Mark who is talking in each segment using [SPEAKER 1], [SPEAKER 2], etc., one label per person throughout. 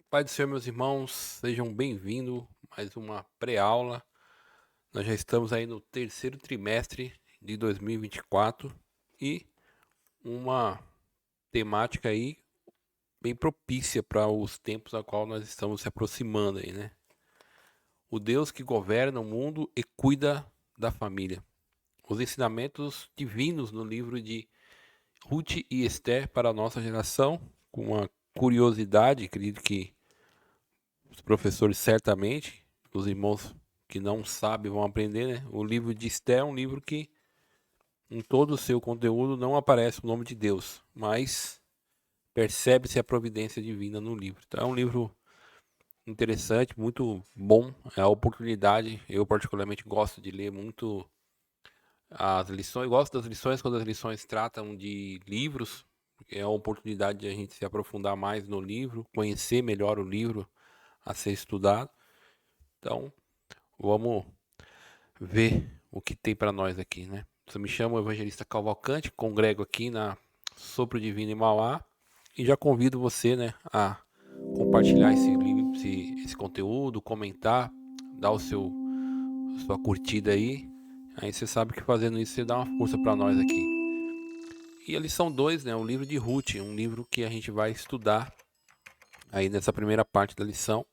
[SPEAKER 1] Pai do Senhor, meus irmãos, sejam bem-vindos a mais uma pré-aula. Nós já estamos aí no terceiro trimestre de 2024 e uma temática aí bem propícia para os tempos a qual nós estamos se aproximando aí, né? O Deus que governa o mundo e cuida da família. Os ensinamentos divinos no livro de Ruth e Esther para a nossa geração, com uma curiosidade, acredito que os professores certamente, os irmãos que não sabem vão aprender, né? O livro de Esté é um livro que em todo o seu conteúdo não aparece o nome de Deus, mas percebe-se a providência divina no livro. Então é um livro interessante, muito bom, é a oportunidade. Eu particularmente gosto de ler muito as lições, gosto das lições quando as lições tratam de livros, é a oportunidade de a gente se aprofundar mais no livro, conhecer melhor o livro a ser estudado. Então, vamos ver o que tem para nós aqui, né? Eu me chamo Evangelista Cavalcante, congrego aqui na Sopro Divino em Mauá e já convido você, né, a compartilhar esse conteúdo, comentar, dar sua curtida aí. Aí você sabe que fazendo isso você dá uma força para nós aqui. E a lição 2, né, o livro de Ruth, um livro que a gente vai estudar aí nessa primeira parte da lição.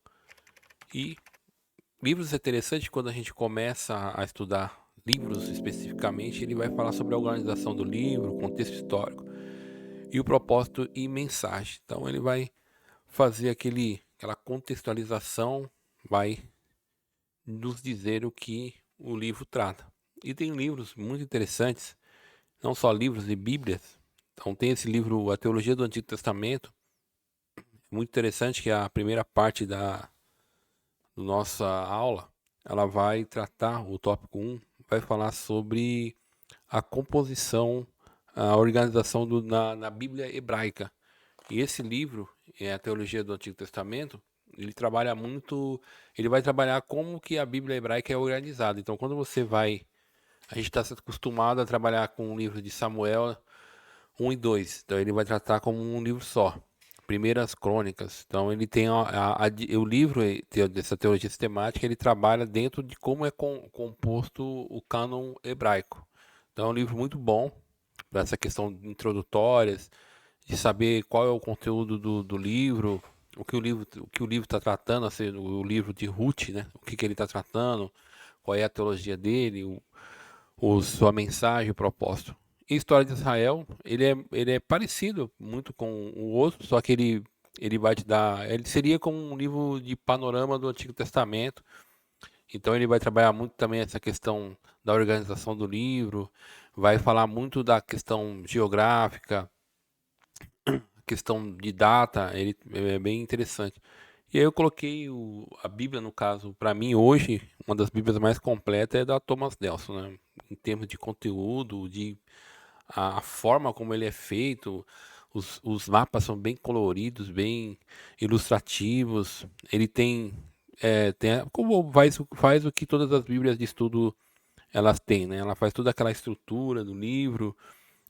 [SPEAKER 1] E livros é interessante quando a gente começa a estudar livros especificamente, ele vai falar sobre a organização do livro, o contexto histórico e o propósito e mensagem. Então ele vai fazer aquela contextualização, vai nos dizer o que o livro trata. E tem livros muito interessantes, não só livros de Bíblias. Então tem esse livro, A Teologia do Antigo Testamento, muito interessante, que é a primeira parte da nossa aula. Ela vai tratar, o tópico um vai falar sobre a composição, a organização na Bíblia hebraica. E esse livro, é a Teologia do Antigo Testamento, ele trabalha muito, ele vai trabalhar como que a Bíblia hebraica é organizada. Então, quando você vai, a gente está acostumado a trabalhar com o livro de Samuel 1 e 2, então ele vai tratar como um livro só. Primeiras Crônicas. Então ele tem o livro dessa teologia sistemática, ele trabalha dentro de como é composto o cânon hebraico. Então é um livro muito bom para essa questão introdutórias, de saber qual é o conteúdo do livro, o que o livro está tratando, assim, o livro de Ruth, né? O que ele está tratando, qual é a teologia dele, sua mensagem, o propósito. E a história de Israel, ele é parecido muito com o outro, só que ele vai te dar, ele seria como um livro de panorama do Antigo Testamento. Então ele vai trabalhar muito também essa questão da organização do livro, vai falar muito da questão geográfica, questão de data, ele é bem interessante. E aí eu coloquei a Bíblia, no caso, para mim hoje, uma das Bíblias mais completas é da Thomas Nelson, né? Em termos de conteúdo, de a forma como ele é feito, os mapas são bem coloridos, bem ilustrativos. Ele como faz o que todas as Bíblias de estudo elas têm, né? Ela faz toda aquela estrutura do livro.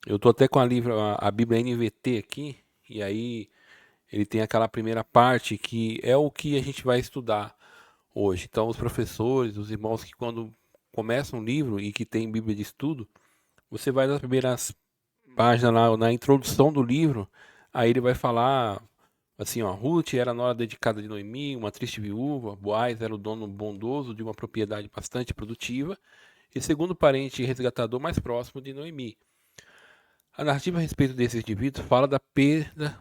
[SPEAKER 1] Eu tô até com a Bíblia NVT aqui, e aí ele tem aquela primeira parte que é o que a gente vai estudar hoje. Então, os professores, os irmãos que quando começam um livro e que tem Bíblia de estudo, você vai nas primeiras páginas lá, na introdução do livro, aí ele vai falar assim, ó, Ruth era nora dedicada de Noemi, uma triste viúva, Boaz era o dono bondoso de uma propriedade bastante produtiva, e segundo parente resgatador mais próximo de Noemi. A narrativa a respeito desses indivíduos fala da perda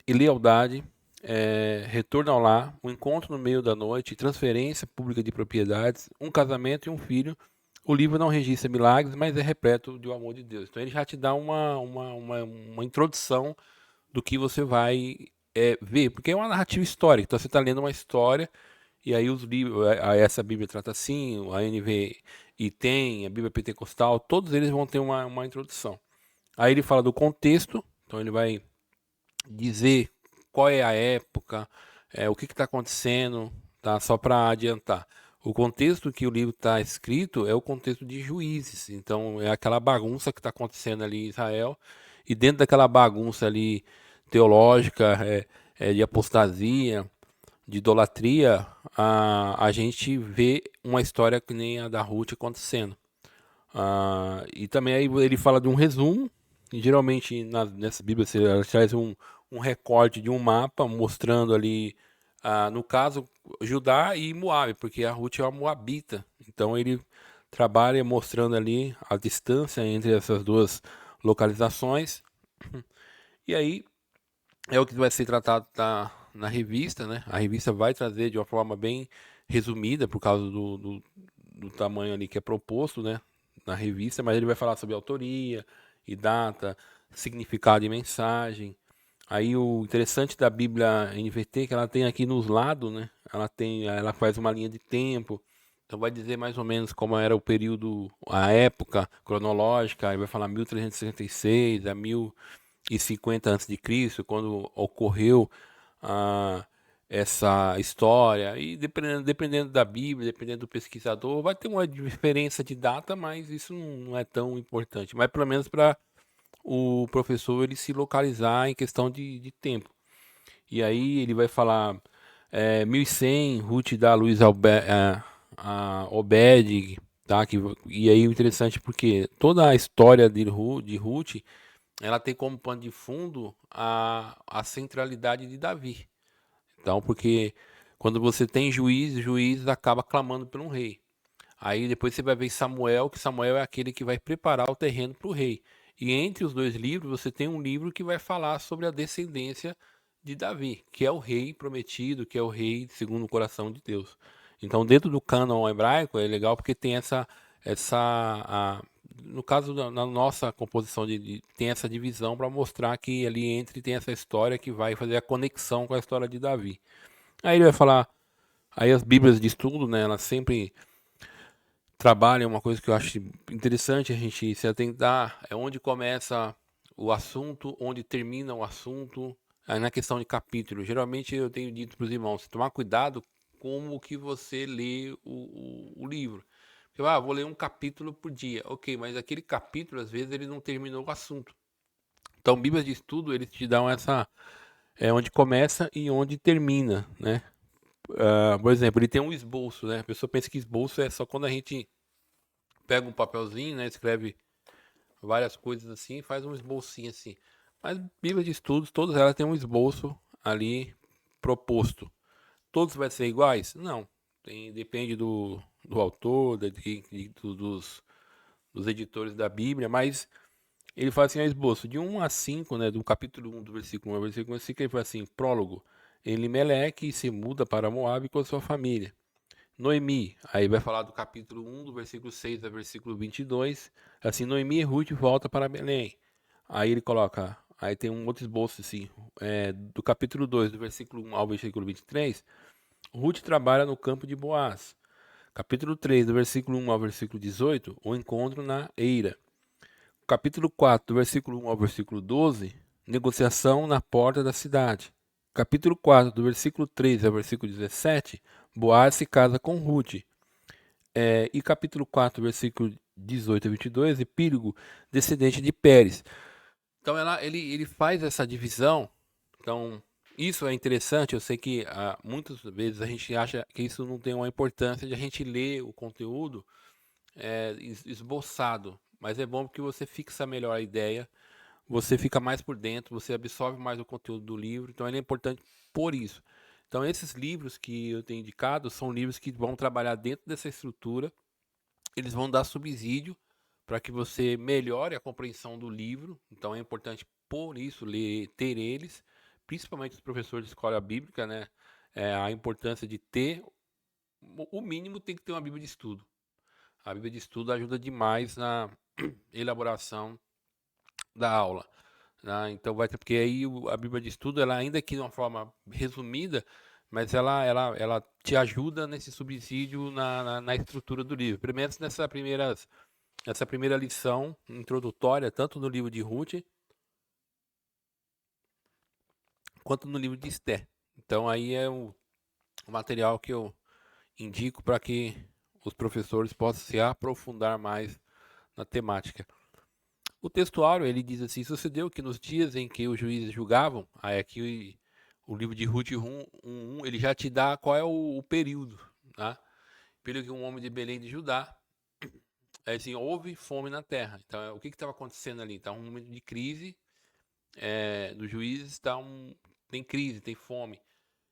[SPEAKER 1] e lealdade, retorno ao lar, um encontro no meio da noite, transferência pública de propriedades, um casamento e um filho. O livro não registra milagres, mas é repleto do amor de Deus. Então ele já te dá uma introdução do que você vai ver, porque é uma narrativa histórica. Então você está lendo uma história, e aí os livros, essa Bíblia trata assim, a NV e tem, a Bíblia Pentecostal, todos eles vão ter uma introdução. Aí ele fala do contexto, então ele vai dizer qual é a época, o que está acontecendo, tá? Só para adiantar. O contexto que o livro está escrito é o contexto de Juízes, então é aquela bagunça que está acontecendo ali em Israel, e dentro daquela bagunça ali teológica, de apostasia, de idolatria, a gente vê uma história que nem a da Ruth acontecendo. E também aí ele fala de um resumo, e geralmente nessa Bíblia ela traz um recorte de um mapa mostrando ali, no caso, Judá e Moabe, porque a Ruth é uma moabita. Então ele trabalha mostrando ali a distância entre essas duas localizações. E aí é o que vai ser tratado na revista, né? A revista vai trazer de uma forma bem resumida, por causa do tamanho ali que é proposto, né? Na revista, mas ele vai falar sobre autoria e data, significado e mensagem. Aí o interessante da Bíblia NVT é que ela tem aqui nos lados, né? Ela faz uma linha de tempo. Então vai dizer mais ou menos como era o período, a época cronológica, aí vai falar 1366 a 1050 a.C., quando ocorreu ah, essa história. E dependendo da Bíblia, dependendo do pesquisador, vai ter uma diferença de data, mas isso não é tão importante. Mas pelo menos para o professor ele se localizar em questão de tempo. E aí ele vai falar 1100, Ruth dá luz a Obed, tá? E aí o interessante porque toda a história de Ruth ela tem como pano de fundo a centralidade de Davi. Então, porque quando você tem juiz, o juiz acaba clamando por um rei. Aí depois você vai ver Samuel, que Samuel é aquele que vai preparar o terreno para o rei. E entre os dois livros, você tem um livro que vai falar sobre a descendência de Davi, que é o rei prometido, que é o rei segundo o coração de Deus. Então, dentro do cânon hebraico, é legal porque tem no caso na nossa composição tem essa divisão para mostrar que ali entre tem essa história que vai fazer a conexão com a história de Davi. Aí ele vai falar, aí as Bíblias de estudo, né, elas sempre trabalham uma coisa que eu acho interessante a gente se atentar, é onde começa o assunto, onde termina o assunto, aí na questão de capítulo. Geralmente eu tenho dito para os irmãos, tomar cuidado como que você lê o livro. Porque, vou ler um capítulo por dia. Ok, mas aquele capítulo, às vezes, ele não terminou o assunto. Então, Bíblias de estudo, eles te dão onde começa e onde termina, né? Por exemplo, ele tem um esboço, né? A pessoa pensa que esboço é só quando a gente pega um papelzinho, né? Escreve várias coisas assim e faz um esbocinho assim. Mas Bíblia de estudos, todas elas têm um esboço ali proposto. Todos vai ser iguais? Não. Depende do autor, dos editores da Bíblia, mas ele faz assim, esboço de 1 a 5, né, do capítulo 1, do versículo 1 ao versículo 5, ele faz assim, prólogo. Elimeleque se muda para Moabe com a sua família. Noemi, aí vai falar do capítulo 1, do versículo 6 ao versículo 22. Assim, Noemi e Ruth volta para Belém. Aí ele coloca, aí tem um outro esboço assim, do capítulo 2, do versículo 1 ao versículo 23. Ruth trabalha no campo de Boaz. Capítulo 3, do versículo 1 ao versículo 18, o encontro na eira. Capítulo 4, do versículo 1 ao versículo 12, negociação na porta da cidade. Capítulo 4, do versículo 13 ao versículo 17, Boaz se casa com Ruth. E capítulo 4, versículo 18 a 22, Epílogo, descendente de Pérez. Então ele faz essa divisão. Então, isso é interessante. Eu sei que muitas vezes a gente acha que isso não tem uma importância de a gente ler o conteúdo esboçado. Mas é bom porque você fixa melhor a ideia, você fica mais por dentro, você absorve mais o conteúdo do livro. Então, ele é importante por isso. Então, esses livros que eu tenho indicado são livros que vão trabalhar dentro dessa estrutura. Eles vão dar subsídio para que você melhore a compreensão do livro. Então é importante por isso ter eles, principalmente os professores de escola bíblica, né? A importância de ter o mínimo tem que ter uma Bíblia de estudo. A Bíblia de estudo ajuda demais na elaboração da aula, né? Então vai ter porque aí a Bíblia de estudo, ela ainda que de uma forma resumida, mas ela te ajuda nesse subsídio na estrutura do livro. Primeiro essa primeira lição introdutória, tanto no livro de Ruth quanto no livro de Esther. Então aí é o material que eu indico para que os professores possam se aprofundar mais na temática. O textuário ele diz assim: sucedeu que nos dias em que os juízes julgavam, aí aqui O livro de Ruth 1, ele já te dá qual é o período, tá? Período que um homem de Belém de Judá, é assim, houve fome na terra. Então, o que estava acontecendo ali? Está um momento de crise, dos juízes, tem crise, tem fome.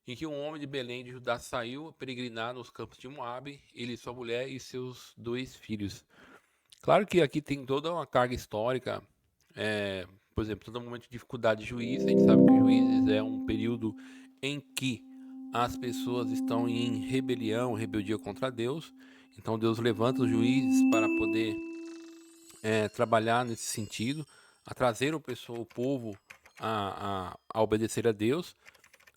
[SPEAKER 1] Em que um homem de Belém de Judá saiu a peregrinar nos campos de Moabe, ele, sua mulher e seus 2 filhos. Claro que aqui tem toda uma carga histórica, por exemplo, todo momento de dificuldade de juízes. A gente sabe que o juízes é um período em que as pessoas estão em rebelião, rebeldia contra Deus. Então Deus levanta os juízes para poder trabalhar nesse sentido, a trazer o povo a obedecer a Deus,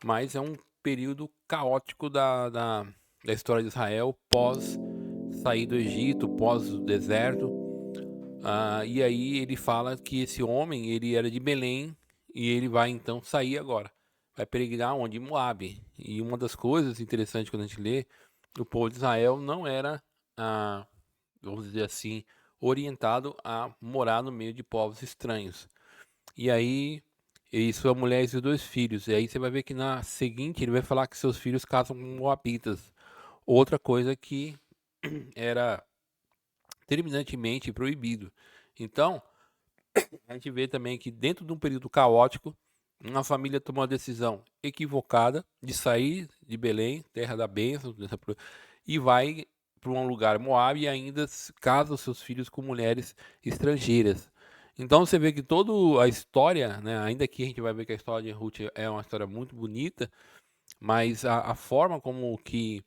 [SPEAKER 1] mas é um período caótico da história de Israel pós sair do Egito, pós o deserto. E aí ele fala que esse homem, ele era de Belém e ele vai então sair agora. Vai peregrinar onde? Em Moabe. E uma das coisas interessantes quando a gente lê, o povo de Israel não era, vamos dizer assim, orientado a morar no meio de povos estranhos. E aí, e sua mulher e seus 2 filhos. E aí você vai ver que na seguinte ele vai falar que seus filhos casam com moabitas. Outra coisa que era terminantemente proibido. Então, a gente vê também que dentro de um período caótico, uma família tomou uma decisão equivocada de sair de Belém, terra da bênção, e vai para um lugar Moab e ainda casa os seus filhos com mulheres estrangeiras. Então você vê que toda a história, né, ainda que a gente vai ver que a história de Ruth é uma história muito bonita, mas a forma como que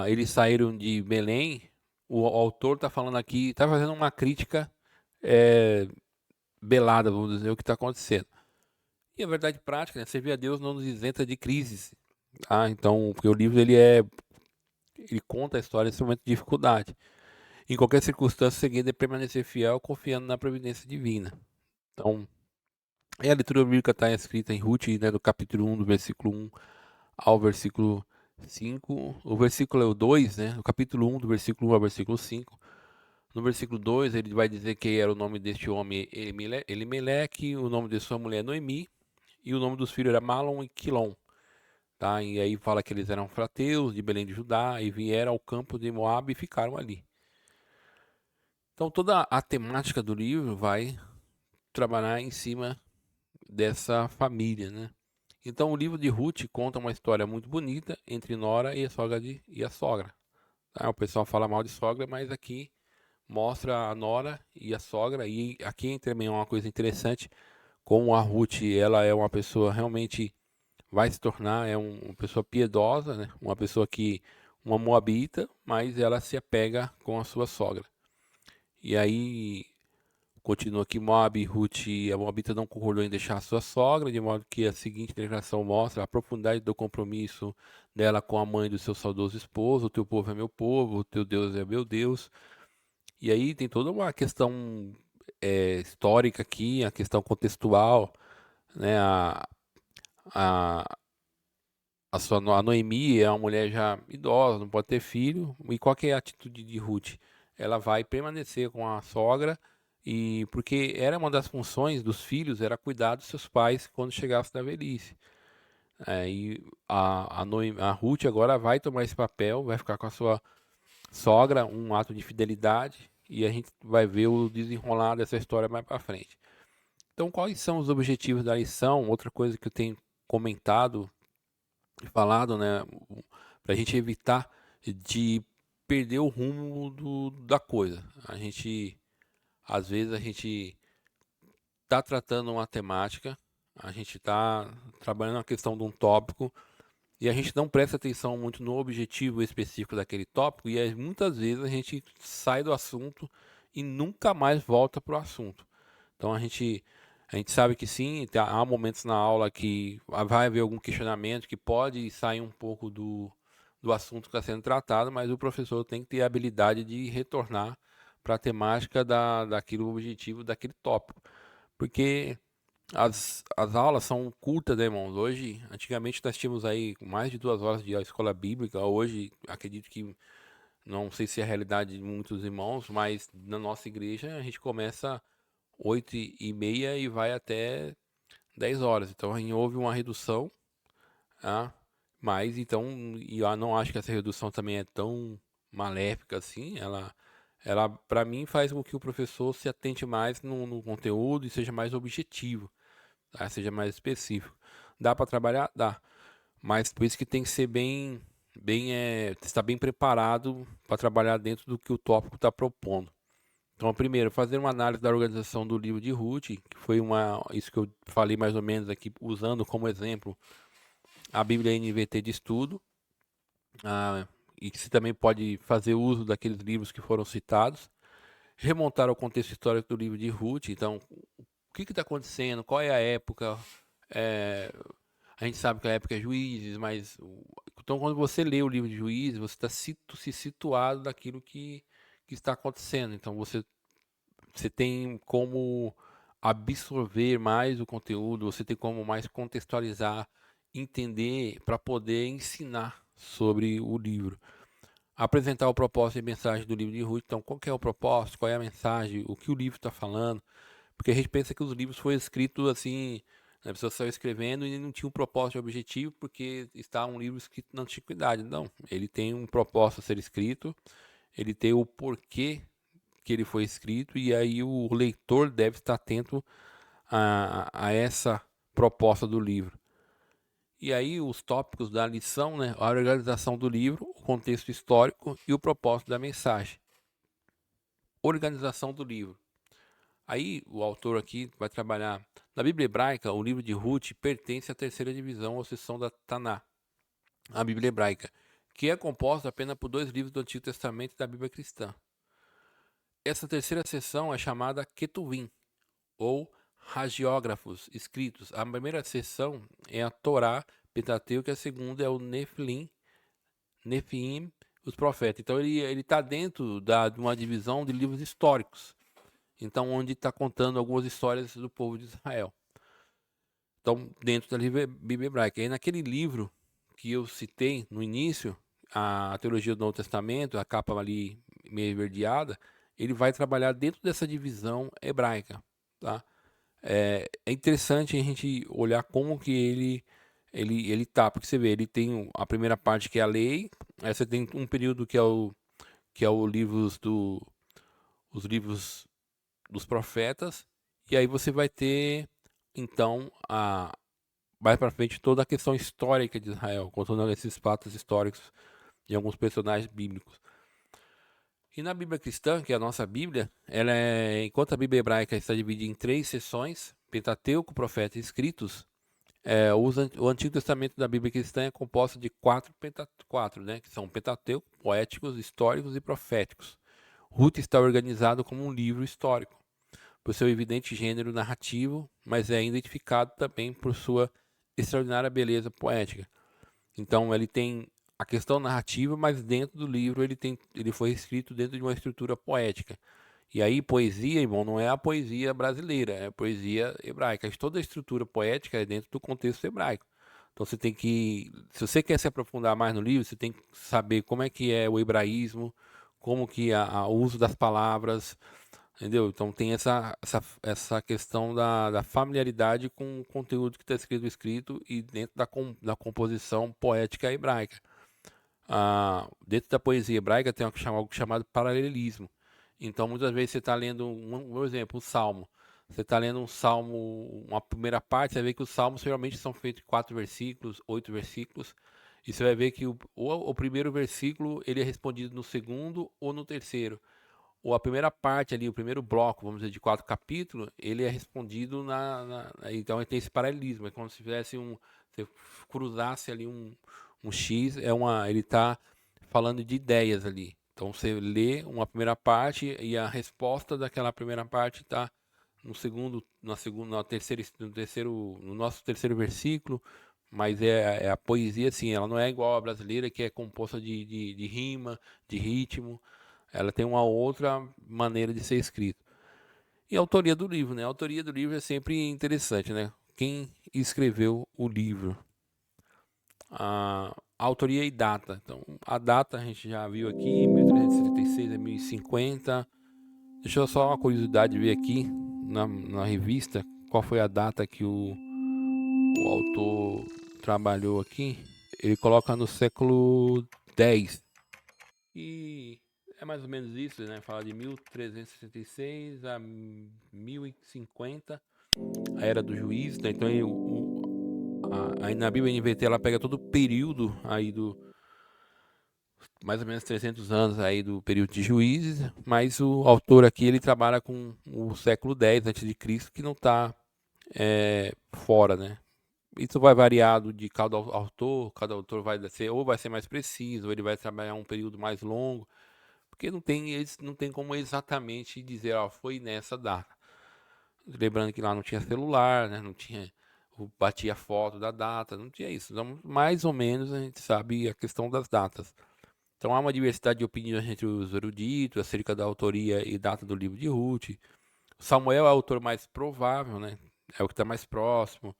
[SPEAKER 1] eles saíram de Belém, o autor está falando aqui, está fazendo uma crítica é, belada, vamos dizer, o que está acontecendo. E a verdade prática, né? Servir a Deus não nos isenta de crises. Então, porque o livro ele conta a história nesse momento de dificuldade. Em qualquer circunstância, o segredo é permanecer fiel, confiando na providência divina. Então, a leitura bíblica está escrita em Ruth, né, do capítulo 1, do versículo 1 ao versículo 5. O versículo é o 2, né? O capítulo 1, do versículo 1 ao versículo 5. No versículo 2, ele vai dizer que era o nome deste homem Elimeleque, o nome de sua mulher Noemi, e o nome dos filhos era Malom e Quilom. Tá? E aí fala que eles eram frateus de Belém de Judá e vieram ao campo de Moabe e ficaram ali. Então toda a temática do livro vai trabalhar em cima dessa família, né? Então o livro de Ruth conta uma história muito bonita entre Nora e a sogra. Tá? O pessoal fala mal de sogra, mas aqui mostra a Nora e a sogra. E aqui também é uma coisa interessante, como a Ruth, ela é uma pessoa realmente vai se tornar uma pessoa piedosa, né? Uma moabita, mas ela se apega com a sua sogra. E aí continua aqui Moab e Ruth, a moabita não concordou em deixar a sua sogra, de modo que a seguinte declaração mostra a profundidade do compromisso dela com a mãe do seu saudoso esposo: o teu povo é meu povo, o teu Deus é meu Deus. E aí tem toda uma questão histórica aqui, a questão contextual, né? A, a Noemi é uma mulher já idosa, não pode ter filho. E qual que é a atitude de Ruth? Ela vai permanecer com a sogra, e porque era uma das funções dos filhos, era cuidar dos seus pais quando chegasse da velhice. E a Ruth agora vai tomar esse papel, vai ficar com a sua sogra, um ato de fidelidade, e a gente vai ver o desenrolar dessa história mais para frente. Então, quais são os objetivos da lição? Outra coisa que eu tenho comentado e falado, né, para a gente evitar de perder o rumo da coisa. Às vezes, a gente está tratando uma temática, a gente está trabalhando a questão de um tópico e a gente não presta atenção muito no objetivo específico daquele tópico e muitas vezes a gente sai do assunto e nunca mais volta para o assunto. Então a gente sabe que sim, há momentos na aula que vai haver algum questionamento que pode sair um pouco do assunto que está sendo tratado, mas o professor tem que ter a habilidade de retornar para a temática daquele objetivo, daquele tópico. Porque as aulas são curtas, né, irmãos? Hoje, antigamente nós tínhamos aí mais de 2 horas de escola bíblica. Hoje, acredito que, não sei se é a realidade de muitos irmãos, mas na nossa igreja a gente começa 8h30 e vai até 10 horas. Então, houve uma redução Ah, mas então, e eu não acho que essa redução também é tão maléfica assim. Ela para mim faz com que o professor se atente mais no conteúdo e seja mais objetivo, tá? Seja mais específico. Dá para trabalhar? Dá. Mas por isso que tem que ser estar bem preparado para trabalhar dentro do que o tópico está propondo. Então, primeiro, fazer uma análise da organização do livro de Ruth, que foi isso que eu falei mais ou menos aqui, usando como exemplo a Bíblia NVT de estudo, e que você também pode fazer uso daqueles livros que foram citados, remontar ao contexto histórico do livro de Ruth. Então, o que está acontecendo, qual é a época, é, a gente sabe que a época é Juízes, mas então quando você lê o livro de Juízes, você está se situado daquilo que está acontecendo. Então você tem como absorver mais o conteúdo, você tem como mais contextualizar, entender para poder ensinar sobre o livro. Apresentar o propósito e mensagem do livro de Ruth. Então, qual que é o propósito, qual é a mensagem, o que o livro está falando. Porque a gente pensa que os livros foram escritos assim, né, a pessoa saiu escrevendo e não tinha um propósito e objetivo porque está um livro escrito na antiguidade. Não, ele tem um propósito a ser escrito, ele tem o porquê que ele foi escrito, e aí o leitor deve estar atento a essa proposta do livro. E aí os tópicos da lição, né, a organização do livro, o contexto histórico e o propósito da mensagem. Organização do livro. Aí o autor aqui vai trabalhar. Na Bíblia hebraica, o livro de Ruth pertence à terceira divisão ou seção da Taná, a Bíblia hebraica, que é composta apenas por 2 livros do Antigo Testamento e da Bíblia cristã. Essa terceira seção é chamada Ketuvim, ou hagiógrafos escritos. A primeira seção é a Torá, Pentateuco, e a segunda é o Nefim, os profetas. Então ele está dentro de uma divisão de livros históricos. Então, onde está contando algumas histórias do povo de Israel. Então, dentro da Bíblia hebraica. E aí, naquele livro que eu citei no início, a Teologia do Novo Testamento, a capa ali meio esverdeada, ele vai trabalhar dentro dessa divisão hebraica, tá? É interessante a gente olhar como que ele tá, porque você vê, ele tem a primeira parte que é a lei, aí você tem um período que é os livros dos profetas, e aí você vai ter então mais para frente toda a questão histórica de Israel, contando esses fatos históricos de alguns personagens bíblicos. E na Bíblia cristã, que é a nossa Bíblia, enquanto a Bíblia hebraica está dividida em 3 seções, Pentateuco, Profetas e Escritos, o Antigo Testamento da Bíblia cristã é composto de quatro, né, que são Pentateuco, poéticos, históricos e proféticos. Ruth está organizado como um livro histórico, por seu evidente gênero narrativo, mas é identificado também por sua extraordinária beleza poética. Então ele tem a questão narrativa, mas dentro do livro ele foi escrito dentro de uma estrutura poética. E aí poesia, irmão, não é a poesia brasileira, é a poesia hebraica. Toda a estrutura poética é dentro do contexto hebraico. Então você tem que, se você quer se aprofundar mais no livro, você tem que saber como é que é o hebraísmo, como que o uso das palavras, entendeu? Então tem essa questão da familiaridade com o conteúdo que está escrito e dentro da composição poética hebraica. Dentro da poesia hebraica tem algo chamado paralelismo. Então muitas vezes você está lendo, por exemplo, um salmo. Você está lendo um salmo, uma primeira parte, você vai ver que os salmos geralmente são feitos em 4 versículos, 8 versículos. E você vai ver que o primeiro versículo ele é respondido no segundo ou no terceiro, ou a primeira parte ali, o primeiro bloco, vamos dizer, de 4 capítulos, ele é respondido então ele tem esse paralelismo, é como se fizesse você cruzasse ali um X, ele está falando de ideias ali. Então você lê uma primeira parte e a resposta daquela primeira parte está no segundo, na segunda, no nosso terceiro versículo, mas é a poesia assim, ela não é igual à brasileira, que é composta de rima, de ritmo. Ela tem uma outra maneira de ser escrito. E a autoria do livro, né? A autoria do livro é sempre interessante, né? Quem escreveu o livro? A autoria e data. Então, a data a gente já viu aqui, 1376 a 1050. Deixa eu só uma curiosidade ver aqui na revista qual foi a data que o autor trabalhou aqui, ele coloca no século X. E é mais ou menos isso, né? Fala de 1366 a 1050, a Era do Juízo, né? Então aí na Bíblia NVT ela pega todo o período aí do mais ou menos 300 anos aí do período de Juízes, mas o autor aqui ele trabalha com o século X antes de Cristo, que não está fora, né? Isso vai variado de cada autor vai ser ou vai ser mais preciso, ou ele vai trabalhar um período mais longo, porque eles não tem como exatamente dizer, ó, foi nessa data. Lembrando que lá não tinha celular, né? Não tinha batia foto da data, não tinha isso. Então, mais ou menos a gente sabe a questão das datas. Então há uma diversidade de opiniões entre os eruditos acerca da autoria e data do livro de Ruth. Samuel é o autor mais provável, né? É o que está mais próximo.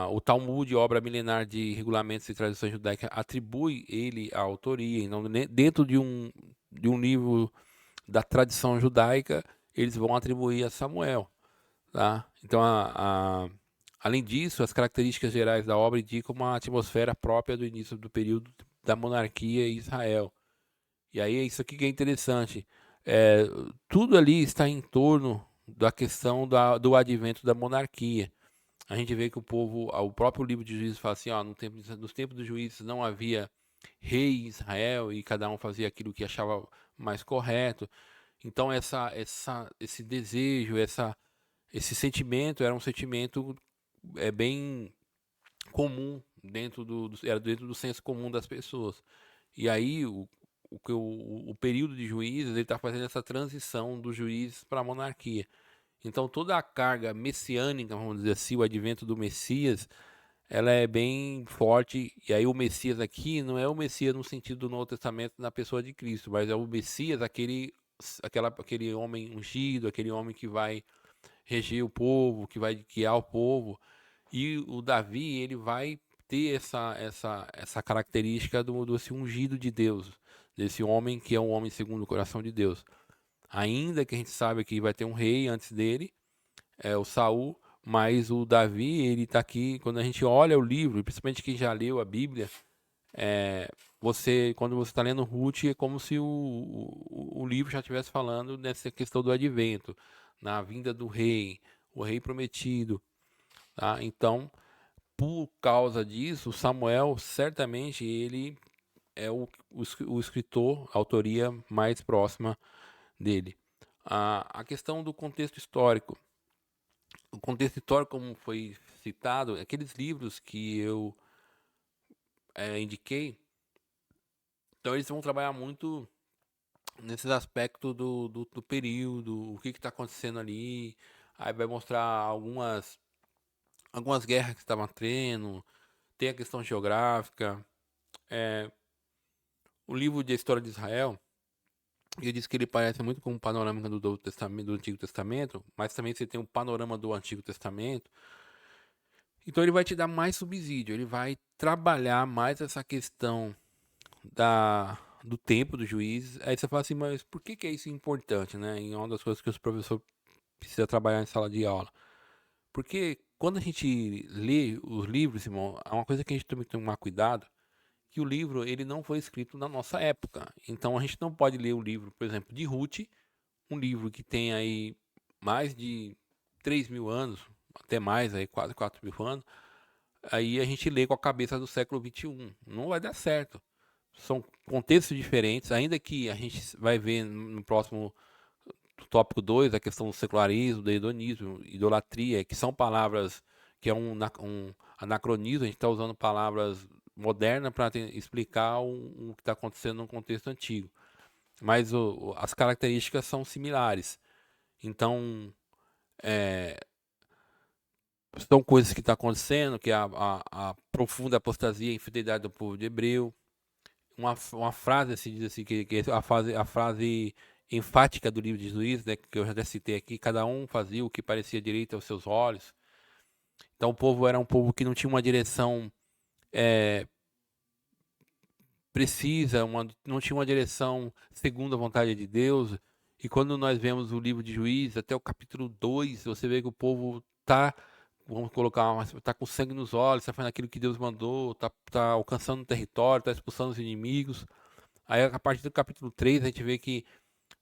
[SPEAKER 1] O Talmud, obra milenar de regulamentos e tradições judaicas, atribui ele a autoria. Então, dentro de um livro da tradição judaica, eles vão atribuir a Samuel. Tá? Então, além disso, as características gerais da obra indicam uma atmosfera própria do início do período da monarquia em Israel. E aí é isso aqui que é interessante. É, tudo ali está em torno da questão do advento da monarquia. A gente vê que o próprio livro de Juízes fala assim, ó, nos tempos dos juízes não havia rei em Israel e cada um fazia aquilo que achava mais correto. Então esse desejo, esse sentimento era um sentimento bem comum era dentro do senso comum das pessoas. E aí o período de juízes ele está fazendo essa transição dos juízes para a monarquia. Então toda a carga messiânica, vamos dizer assim, o advento do Messias, ela é bem forte. E aí o Messias aqui não é o Messias no sentido do Novo Testamento na pessoa de Cristo, mas é o Messias, aquele homem ungido, aquele homem que vai reger o povo, que vai guiar o povo. E o Davi, ele vai ter essa característica desse ungido de Deus, desse homem que é um homem segundo o coração de Deus. Ainda que a gente sabe que vai ter um rei antes dele, é o Saul, mas o Davi, ele está aqui, quando a gente olha o livro, principalmente quem já leu a Bíblia, quando você está lendo Ruth, é como se o livro já estivesse falando nessa questão do advento, na vinda do rei, o rei prometido, tá? Então, por causa disso, Samuel, certamente, ele é o escritor, a autoria mais próxima dele. A questão do contexto histórico. O contexto histórico, como foi citado, aqueles livros que eu indiquei, então eles vão trabalhar muito nesses aspectos do período, o que está acontecendo ali. Aí vai mostrar algumas guerras que estavam tendo, tem a questão geográfica. O livro de História de Israel, eu disse que ele parece muito com o panorama do Novo Testamento, do Antigo Testamento, mas também você tem um panorama do Antigo Testamento. Então ele vai te dar mais subsídio, ele vai trabalhar mais essa questão do tempo do juiz. Aí você fala assim, mas por que é isso importante, né? E é uma das coisas que os professores precisam trabalhar em sala de aula. Porque quando a gente lê os livros, irmão, é uma coisa que a gente tem que tomar cuidado, que o livro ele não foi escrito na nossa época. Então a gente não pode ler o livro, por exemplo, de Ruth, um livro que tem aí mais de 3.000 anos, até mais, aí quase 4.000 anos, aí a gente lê com a cabeça do século XXI. Não vai dar certo. São contextos diferentes, ainda que a gente vai ver no próximo tópico 2 a questão do secularismo, do hedonismo, idolatria, que são palavras que é um anacronismo, a gente está usando palavras modernas para explicar o que está acontecendo no contexto antigo. Mas as características são similares. Então, são coisas que estão acontecendo, que é a profunda apostasia e infidelidade do povo de Hebreu. Uma frase assim, diz assim, que é a frase enfática do livro de Juízes, né, que eu já citei aqui, cada um fazia o que parecia direito aos seus olhos. Então o povo era um povo que não tinha uma direção precisa, não tinha uma direção segundo a vontade de Deus. E quando nós vemos o livro de Juízes, até o capítulo 2, você vê que o povo está vamos colocar, tá com sangue nos olhos, tá fazendo aquilo que Deus mandou, tá alcançando o território, tá expulsando os inimigos. Aí a partir do capítulo 3 a gente vê que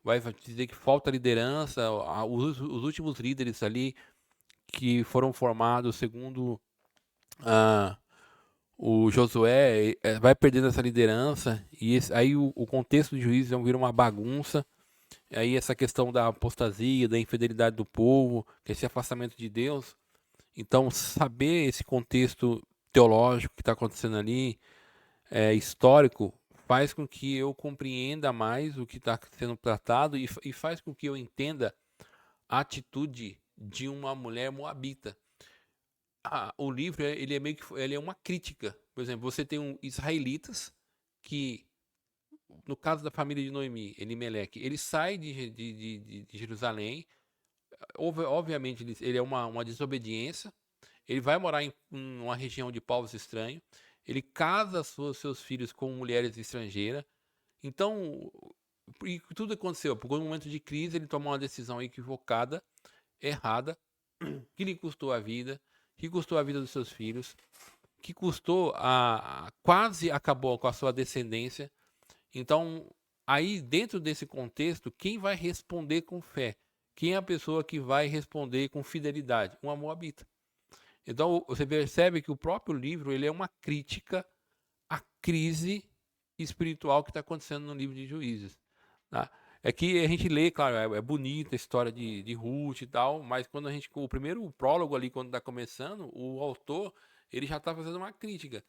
[SPEAKER 1] vai dizer que falta liderança, os últimos líderes ali que foram formados segundo ah, o Josué, vai perdendo essa liderança, e aí o contexto de Juízes vira uma bagunça. Aí essa questão da apostasia, da infidelidade do povo, que esse afastamento de Deus. Então, saber esse contexto teológico que está acontecendo ali, histórico, faz com que eu compreenda mais o que está sendo tratado e faz com que eu entenda a atitude de uma mulher moabita. O livro ele é meio que ele é uma crítica. Por exemplo, você tem israelitas que, no caso da família de Noemi, Elimeleque, ele sai de Jerusalém. Obviamente, ele é uma desobediência. Ele vai morar em uma região de povos estranhos. Ele casa seus filhos com mulheres estrangeiras. Então, e tudo aconteceu. Por um momento de crise, ele tomou uma decisão equivocada, errada, que lhe custou a vida, que custou a vida dos seus filhos, que custou quase acabou com a sua descendência. Então, aí dentro desse contexto, quem vai responder com fé? Quem é a pessoa que vai responder com fidelidade? Uma moabita. Então, você percebe que o próprio livro ele é uma crítica à crise espiritual que está acontecendo no livro de Juízes. Tá? É que a gente lê, claro, é bonita a história de Ruth e tal, mas quando a gente, o primeiro prólogo ali, quando está começando, o autor, ele já está fazendo uma crítica.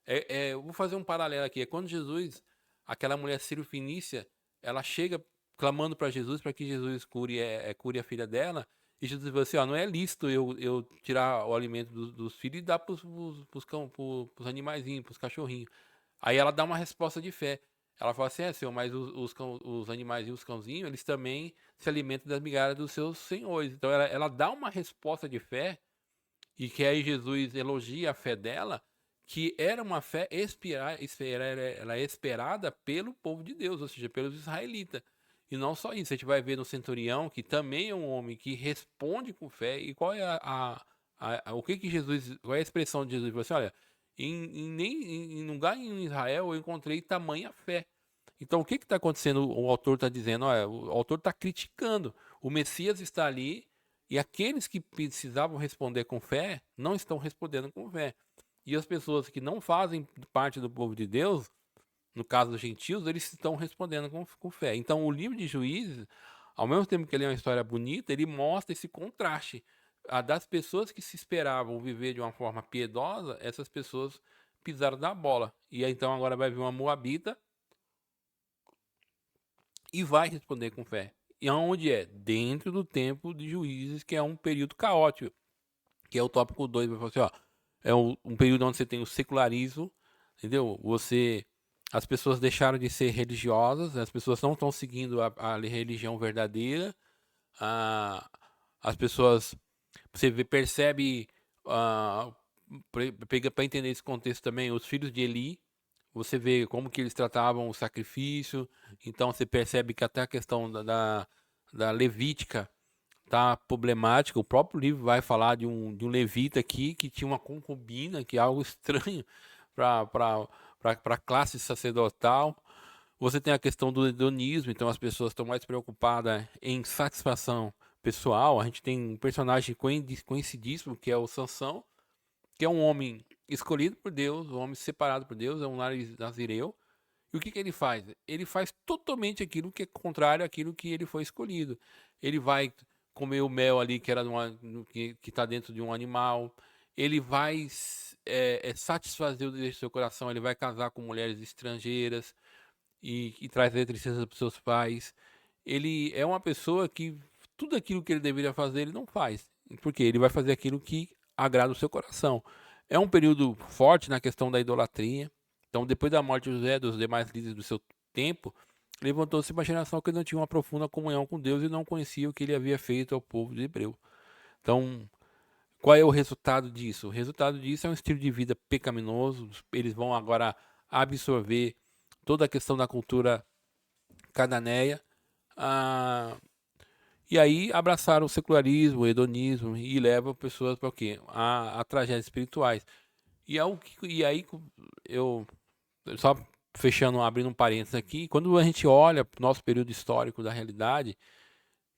[SPEAKER 1] Eu vou fazer um paralelo aqui. É quando Jesus, aquela mulher sírio-fenícia, ela chega clamando para Jesus para que Jesus cure a filha dela. E Jesus falou assim: ó, não é lícito eu tirar o alimento dos filhos e dar para os animaizinhos, para os cachorrinhos. Aí ela dá uma resposta de fé. Ela fala assim: Senhor, mas os animais e os cãozinhos, eles também se alimentam das migalhas dos seus senhores. Então ela dá uma resposta de fé, e que aí Jesus elogia a fé dela, que era uma fé ela é esperada pelo povo de Deus, ou seja, pelos israelitas. E não só isso, a gente vai ver no centurião, que também é um homem que responde com fé. E qual é o que Jesus, qual é a expressão de Jesus? Ele falou assim: olha, em lugar em Israel eu encontrei tamanha fé. Então o que está acontecendo? O autor está dizendo, olha, o autor está criticando. O Messias está ali e aqueles que precisavam responder com fé não estão respondendo com fé. E as pessoas que não fazem parte do povo de Deus, no caso dos gentios, eles estão respondendo com fé. Então, o livro de Juízes, ao mesmo tempo que ele é uma história bonita, ele mostra esse contraste. Das pessoas que se esperavam viver de uma forma piedosa, essas pessoas pisaram na bola. E aí, então agora vai vir uma moabita e vai responder com fé. E aonde é? Dentro do tempo de Juízes, que é um período caótico, que é o tópico 2, vai falar assim, ó, é um período onde você tem o secularismo, entendeu? As pessoas deixaram de ser religiosas, as pessoas não estão seguindo a religião verdadeira, a, as pessoas, percebe, ah, pega para entender esse contexto também, os filhos de Eli, você vê como que eles tratavam o sacrifício, então você percebe que até a questão da levítica tá problemática. O próprio livro vai falar de um levita aqui que tinha uma concubina, que é algo estranho para a classe sacerdotal. Você tem a questão do hedonismo, então as pessoas estão mais preocupadas em satisfação pessoal. A gente tem um personagem conhecidíssimo que é o Sansão, que é um homem escolhido por Deus, um homem separado por Deus, é um nazireu. E o que ele faz? Ele faz totalmente aquilo que é contrário àquilo que ele foi escolhido. Ele vai comer o mel ali que era que está dentro de um animal. Ele vai satisfazer o desejo do seu coração. Ele vai casar com mulheres estrangeiras e trazer tristeza para os seus pais. Ele é uma pessoa que tudo aquilo que ele deveria fazer, ele não faz. Porque ele vai fazer aquilo que agrada o seu coração. É um período forte na questão da idolatria. Então, depois da morte de José e dos demais líderes do seu tempo, levantou-se uma geração que não tinha uma profunda comunhão com Deus e não conhecia o que ele havia feito ao povo de Hebreu. Então, qual é o resultado disso? O resultado disso é um estilo de vida pecaminoso. Eles vão agora absorver toda a questão da cultura cananeia. Ah, E aí abraçaram o secularismo, o hedonismo e levam pessoas para o quê? A tragédias espirituais. E aí eu só fechando, abrindo um parênteses aqui, quando a gente olha para o nosso período histórico da realidade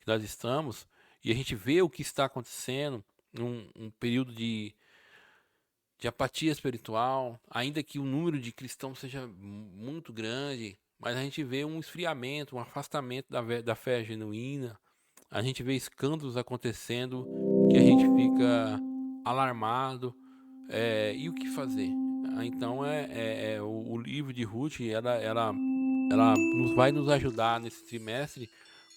[SPEAKER 1] que nós estamos e a gente vê o que está acontecendo num um período de apatia espiritual, ainda que o número de cristãos seja muito grande, mas a gente vê um esfriamento, um afastamento da fé genuína, a gente vê escândalos acontecendo que a gente fica alarmado, e o que fazer? Então o livro de Ruth, ela vai nos ajudar nesse trimestre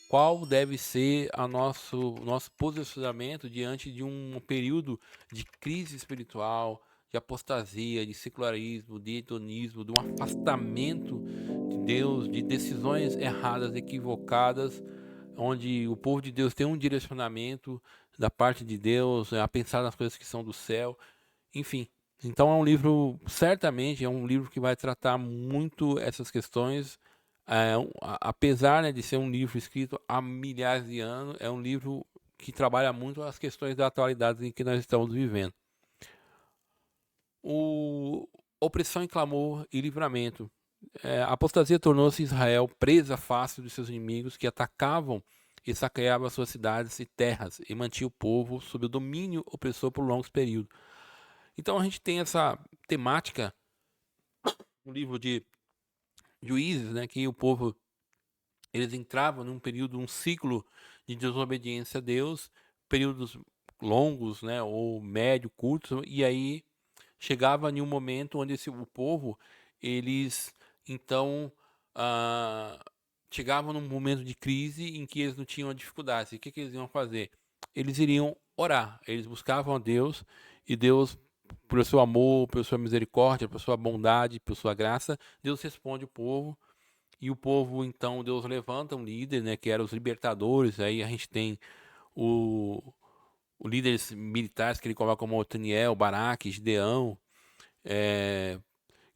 [SPEAKER 1] qual deve ser nosso posicionamento diante de um período de crise espiritual, de apostasia, de secularismo, de hedonismo, de um afastamento de Deus, de decisões erradas, equivocadas, onde o povo de Deus tem um direcionamento da parte de Deus, a pensar nas coisas que são do céu, enfim. Então é um livro, certamente, é um livro que vai tratar muito essas questões. Apesar, né, de ser um livro escrito há milhares de anos, é um livro que trabalha muito as questões da atualidade em que nós estamos vivendo. O Opressão e clamor e livramento. A apostasia tornou-se Israel presa fácil de seus inimigos que atacavam e saqueavam suas cidades e terras e mantinha o povo sob o domínio opressor por longos períodos. Então a gente tem essa temática no livro de Juízes, né, que o povo eles entravam num período, um ciclo de desobediência a Deus, períodos longos, né, ou médio, curtos, e aí chegava em um momento onde o povo, eles então ah, chegavam num momento de crise em que eles não tinham dificuldades. E o que eles iam fazer? Eles iriam orar, eles buscavam a Deus e Deus, por seu amor, por sua misericórdia, por sua bondade, por sua graça, Deus responde o povo. E o povo, então, Deus levanta um líder, né, que eram os libertadores. Aí a gente tem o, o líderes militares que ele coloca como Otaniel, Baraque, Gideão, é,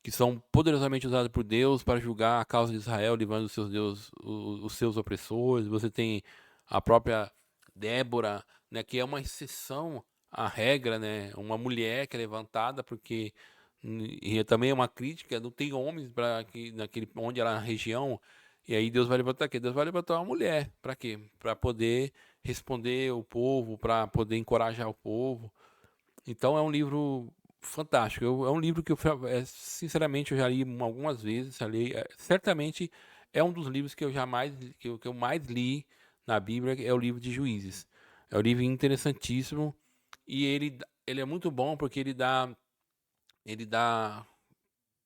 [SPEAKER 1] que são poderosamente usados por Deus para julgar a causa de Israel, livrando os seus Deus, os seus opressores. Você tem a própria Débora, né, que é uma exceção à regra, né, uma mulher que é levantada porque e também é uma crítica, não tem homens para que naquele onde ela na região, e aí Deus vai levantar quê? Deus vai levantar uma mulher, para quê? Para poder responder o povo, para poder encorajar o povo. Então é um livro fantástico. É um livro que sinceramente eu já li algumas vezes, certamente é um dos livros que eu jamais que eu mais li na Bíblia, é o livro de Juízes. É um livro interessantíssimo e ele é muito bom porque ele dá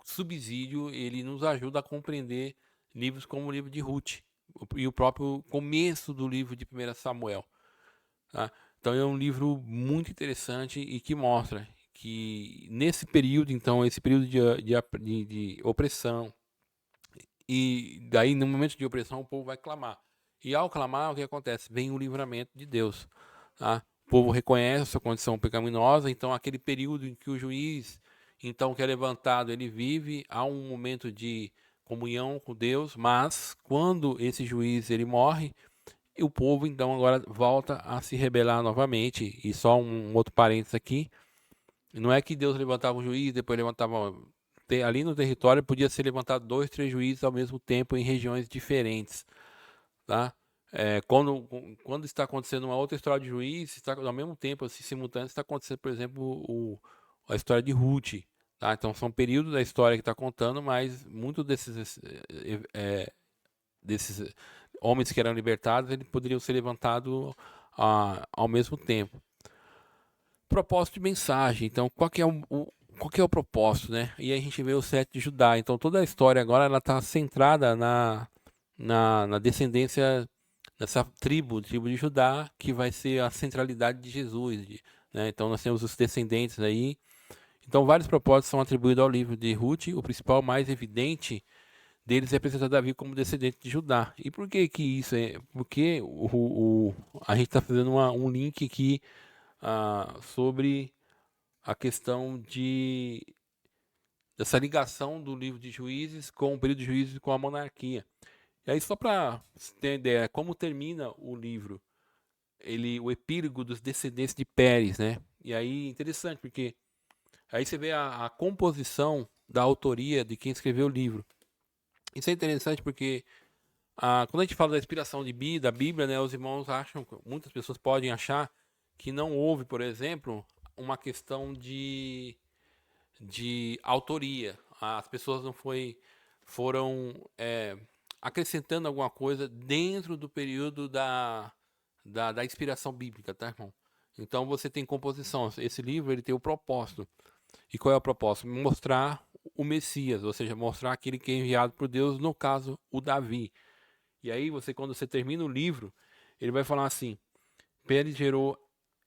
[SPEAKER 1] subsídio, ele nos ajuda a compreender livros como o livro de Ruth e o próprio começo do livro de 1 Samuel. Tá? Então é um livro muito interessante e que mostra que nesse período, então, esse período de opressão, e daí no momento de opressão o povo vai clamar. E ao clamar, o que acontece? Vem o livramento de Deus. Tá? O povo reconhece a sua condição pecaminosa, então aquele período em que o juiz, então, que é levantado, ele vive, há um momento de comunhão com Deus, mas quando esse juiz ele morre, e o povo então agora volta a se rebelar novamente. E só um outro parênteses aqui, não é que Deus levantava um juiz, depois levantava ali no território podia ser levantado dois, três juízes ao mesmo tempo em regiões diferentes, tá? Quando está acontecendo uma outra história de juiz, está ao mesmo tempo, assim, simultâneo, está acontecendo, por exemplo, a história de Ruth, tá? Então são períodos da história que está contando, mas muitos desses homens que eram libertados, eles poderiam ser levantados ao mesmo tempo. Propósito de mensagem. Então, qual que é o propósito, né? E aí a gente vê o sete de Judá. Então, toda a história agora ela está centrada na descendência dessa tribo de Judá, que vai ser a centralidade de Jesus, né? Então, nós temos os descendentes aí. Então, vários propósitos são atribuídos ao livro de Ruth. O principal, mais evidente deles é apresentar Davi como descendente de Judá. E por que que isso é? Porque a gente está fazendo um link aqui sobre a questão dessa ligação do livro de Juízes com o período de Juízes com a monarquia. E aí, só para ter ideia, como termina o livro? o epílogo dos descendentes de Pérez, né? E aí, interessante, porque aí você vê a composição da autoria de quem escreveu o livro. Isso é interessante porque quando a gente fala da inspiração da Bíblia, né, os irmãos acham, muitas pessoas podem achar que não houve, por exemplo, uma questão de autoria. As pessoas não foram acrescentando alguma coisa dentro do período da inspiração bíblica, tá, irmão? Então você tem composição. Esse livro ele tem o propósito. E qual é o propósito? Mostrar o Messias, ou seja, mostrar aquele que é enviado por Deus, no caso, o Davi. E aí quando você termina o livro, ele vai falar assim: Pérez gerou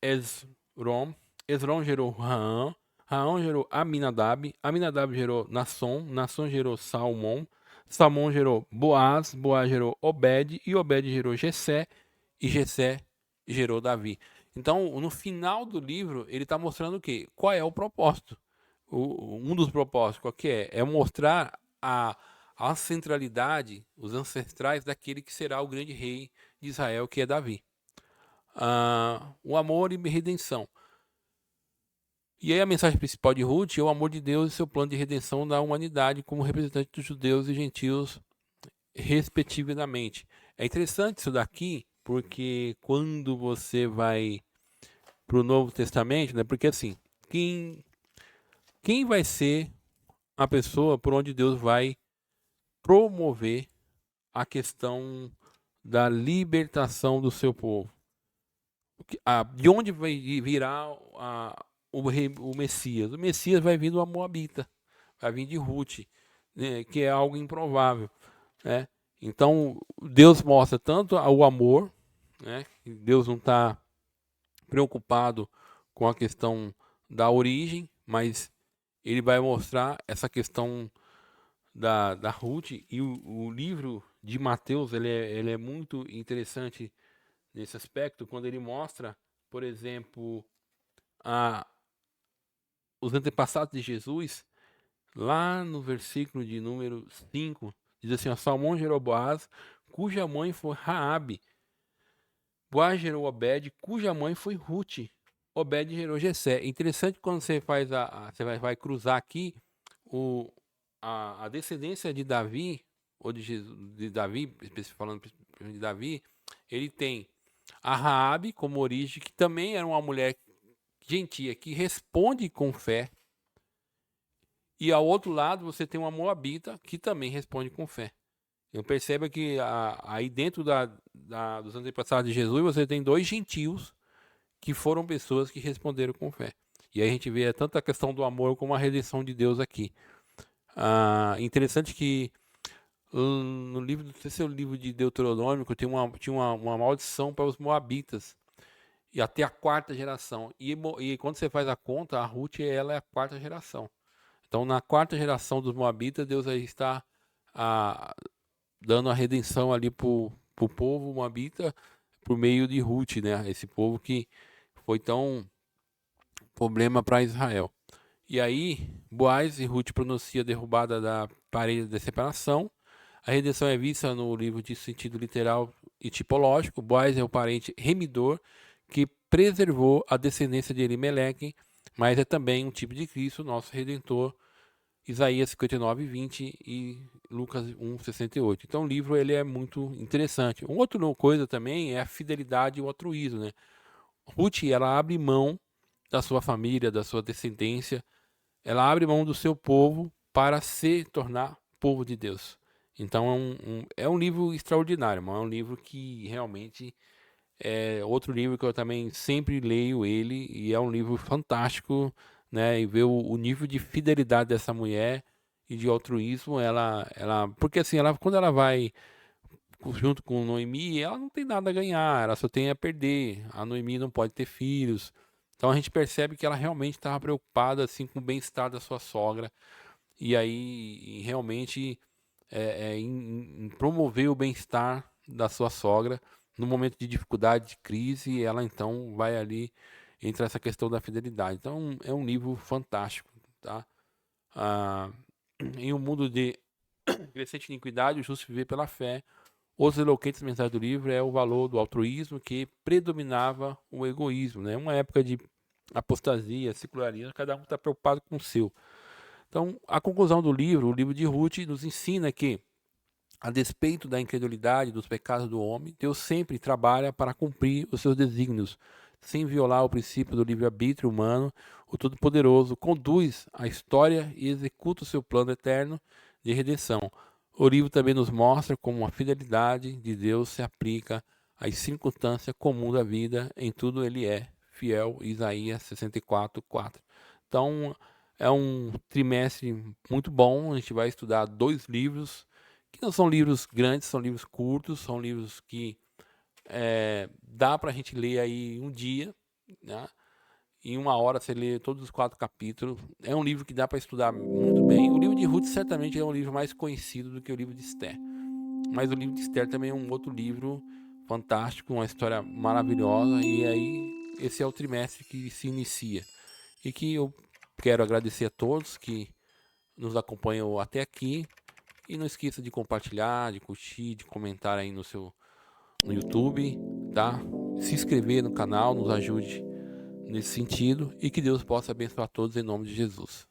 [SPEAKER 1] Esrom, Esrom gerou Raam, Raam gerou Aminadab, Aminadab gerou Nasson, Nasson gerou Salmão, Salmão gerou Boaz, Boaz gerou Obed, e Obed gerou Jessé, e Jessé gerou Davi. Então, no final do livro, ele está mostrando o quê? Qual é o propósito? Um dos propósitos, qual que é? É mostrar a centralidade, os ancestrais daquele que será o grande rei de Israel, que é Davi. O amor e redenção. E aí a mensagem principal de Ruth é o amor de Deus e seu plano de redenção da humanidade como representante dos judeus e gentios, respectivamente. É interessante isso daqui, porque quando você vai para o Novo Testamento, né? Porque assim, quem vai ser a pessoa por onde Deus vai promover a questão da libertação do seu povo? De onde vai virar o Messias? O Messias vai vir do Moabita, vai vir de Ruth, né, que é algo improvável, né? Então Deus mostra tanto o amor, né? Deus não está preocupado com a questão da origem, mas ele vai mostrar essa questão da Ruth. E o livro de Mateus ele é muito interessante nesse aspecto, quando ele mostra, por exemplo, a, os antepassados de Jesus, lá no versículo de número 5, diz assim: ó, Salmão gerou Boaz, cuja mãe foi Raabe. Boaz gerou Obed, cuja mãe foi Ruth. Obed gerou Jessé. Interessante quando você faz você vai cruzar aqui a descendência de Davi, ou de Davi, falando de Davi, ele tem a Raabe como origem, que também era uma mulher gentia, que responde com fé. E ao outro lado você tem uma Moabita, que também responde com fé. Eu percebo que aí dentro dos antepassados de Jesus, você tem dois gentios que foram pessoas que responderam com fé. E aí a gente vê tanto a questão do amor como a redenção de Deus aqui. Interessante que no livro, não sei se é o livro de Deuteronômio, tinha uma maldição para os moabitas. E até a quarta geração. E quando você faz a conta, a Ruth ela é a quarta geração. Então, na quarta geração dos moabitas, Deus aí está dando a redenção ali para o povo moabita por meio de Ruth, né? Esse povo que foi tão problema para Israel. E aí, Boaz e Ruth pronuncia a derrubada da parede da separação. A redenção é vista no livro de sentido literal e tipológico. Boaz é o parente remidor que preservou a descendência de Elimeleque, mas é também um tipo de Cristo, nosso Redentor. Isaías 59, 20 e Lucas 1, 68. Então o livro ele é muito interessante. Uma outra coisa também é a fidelidade e o altruísmo, né? Ruth, ela abre mão da sua família, da sua descendência, ela abre mão do seu povo para se tornar povo de Deus. Então é um livro extraordinário, é um livro que realmente é outro livro que eu também sempre leio ele, e é um livro fantástico, né? E ver o nível de fidelidade dessa mulher e de altruísmo, porque assim, quando ela vai junto com Noemi, ela não tem nada a ganhar, ela só tem a perder. A Noemi não pode ter filhos. Então a gente percebe que ela realmente estava preocupada assim com o bem-estar da sua sogra, e aí realmente em promover o bem-estar da sua sogra no momento de dificuldade, de crise, ela então vai ali entre essa questão da fidelidade. Então é um livro fantástico, tá? Ah, em um mundo de crescente iniquidade, o justo viver pela fé, Os eloquentes mensagens do livro é o valor do altruísmo que predominava o egoísmo, né? Uma época de apostasia, secularismo, cada um está preocupado com o seu. Então, a conclusão do livro, o livro de Ruth, nos ensina que, a despeito da incredulidade, dos pecados do homem, Deus sempre trabalha para cumprir os seus desígnios, sem violar o princípio do livre-arbítrio humano. O Todo-Poderoso conduz a história e executa o seu plano eterno de redenção. O livro também nos mostra como a fidelidade de Deus se aplica às circunstâncias comuns da vida, em tudo ele é fiel. Isaías 64:4. Então, é um trimestre muito bom. A gente vai estudar 2 livros que não são livros grandes, são livros curtos, são livros que dá para a gente ler aí um dia, né? Em 1 hora você lê todos os 4 capítulos. É um livro que dá para estudar muito bem. O livro de Ruth certamente é um livro mais conhecido do que o livro de Esther. Mas o livro de Esther também é um outro livro fantástico, uma história maravilhosa. E aí, esse é o trimestre que se inicia. E que eu quero agradecer a todos que nos acompanham até aqui. E não esqueça de compartilhar, de curtir, de comentar aí no YouTube, tá? Se inscrever no canal, nos ajude nesse sentido e que Deus possa abençoar todos em nome de Jesus.